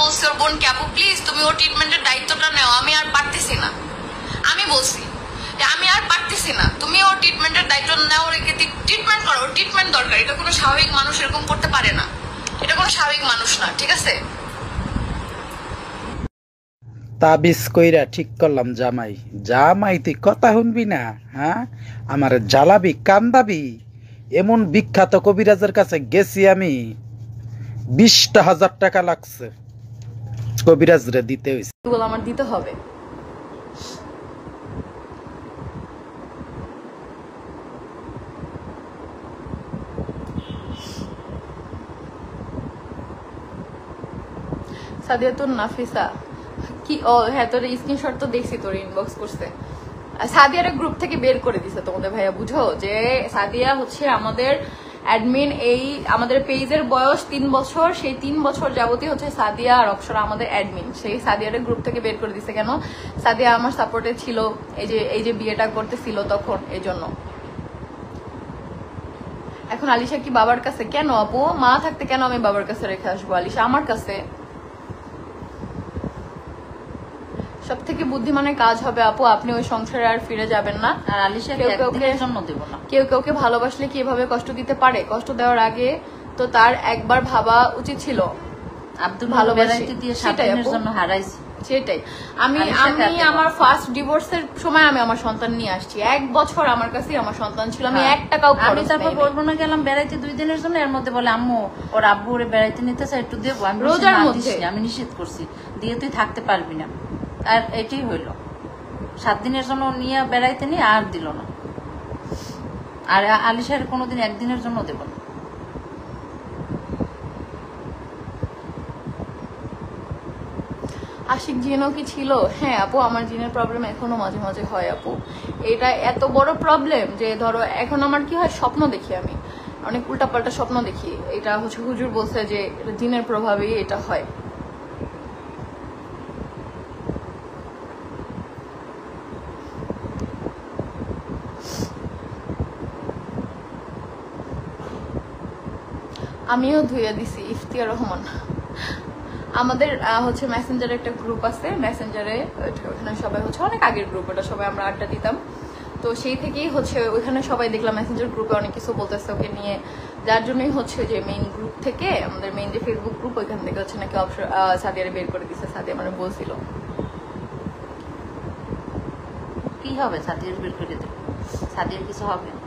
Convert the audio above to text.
বলছি ওর বোনকে, আপু প্লিজ তুমি ওর ট্রিটমেন্টের দায়িত্বটা নেও, আমি আর পারতেছি না। আমি বলছি যে আমি আর পারতেছি না, তুমি ওর ট্রিটমেন্টের দায়িত্ব নাও, রেখে ট্রিটমেন্ট করো, ওর ট্রিটমেন্ট দরকার। এটা কোনো স্বাভাবিক মানুষ এরকম করতে পারে না, এটা কোনো স্বাভাবিক মানুষ না, ঠিক আছে? তাবিজ কইরা ঠিক করলাম জামাই। জামাই তুই কথা শুনবি না, হ্যাঁ? আমার জ্বালাবি কান্দাবি। এমন বিখ্যাত কবিরাজের কাছে গেছি আমি, 20,000 টাকা লাগছে কবিরাজ রে দিতে হইছে। এগুলো আমার দিতে হবে। সাদিয়া তোর নাফিসা কি? ও হ্যাঁ, তোর স্ক্রিনশট তো দেখছি, তোর ইনবক্স করছে। সাদিয়ার গ্রুপ থেকে বের করে দিছে তোমাদের ভাইয়া। বুঝো যে সাদিয়া হচ্ছে আমাদের অ্যাডমিন। এই আমাদের পেজের বয়স 3 বছর, সেই 3 বছর যাবতীয় হচ্ছে সাদিয়া আর অক্ষরা আমাদের অ্যাডমিন। সেই সাদিয়ার গ্রুপ থেকে বের করে দিছে কেন? সাদিয়া আমার সাপোর্টে ছিল, এই যে বিয়েটা করতেছিল তখন, এই জন্য। এখন আলিশা কি বাবার কাছে? কেন আপু, মা থাকতে কেন আমি বাবার কাছে রেখে আসবো আলিশা? আমার কাছে সব থেকে বুদ্ধিমানের কাজ হবে আপু, আপনি ওই সংসারে আর ফিরে যাবেন না। আর আলিশা জন্ম দেব না। কেউ কাউকে ভালোবাসলে কি এভাবে কষ্ট দিতে পারে? কষ্ট দেওয়ার আগে তো তার একবার ভাবা উচিত ছিল। আব্দুল ভালোবাসি দিয়ে 7 দিনের জন্য হারাইছি। সেটাই। আমি আমার ফার্স্ট ডিভোর্সের সময় আমি আমার সন্তান নিয়ে আসছি। 1 বছর আমার কাছে আমার সন্তান ছিল, আমি 1 টাকাও খরচ আমি তারপর বলবো না, গেলাম বেড়াইতে 2 দিনের জন্য। এর মধ্যে বলে আম্মু ওর আব্বু ওরে বেড়াইতে নিতে চাই, একটু দেবো। আমি রোজার মধ্যে আমি নিষেধ করছি, দিয়ে তুই থাকতে পারবি না। আর এটাই হইলো, 7 দিনের জন্য নিয়ে বেড়াইতে নিয়ে আর দিল না। আর আলিশার কোনোদিন 1 দিনের জন্য দেব না। আশিক জিনও কি ছিল? হ্যাঁ আপু, আমার জিনের প্রবলেম এখনো মাঝে মাঝে হয় আপু। এটা এত বড় প্রবলেম যে ধরো এখন আমার কি হয়, স্বপ্ন দেখি আমি, অনেক উল্টাপাল্টা স্বপ্ন দেখি। এটা হচ্ছে হুজুর বলছে যে জিনের প্রভাবেই এটা হয়। আমিও ধুয়ে দিছি। ইফতিয়ার রহমান, আমাদের হচ্ছে মেসেঞ্জারে একটা গ্রুপ আছে, মেসেঞ্জারে ওখানে সবাই হচ্ছে অনেক আগের গ্রুপ, ওটা সবাই আমরা আড্ডা দিতাম। তো সেই থেকেই হচ্ছে ওইখানে সবাই দেখলাম মেসেঞ্জার গ্রুপে অনেক কিছু বলতেছে ওকে নিয়ে, যার জন্যই হচ্ছে যে মেইন গ্রুপ থেকে, আমাদের মেইন যে ফেসবুক গ্রুপ, ওইখান থেকে হচ্ছে নাকি সাদিয়ারে বের করে দিচ্ছে। সাদিয়া মানে বলছিল কি হবে, সাদিয়ার বের করে দেবে? সাদিয়ার কিছু হবে না।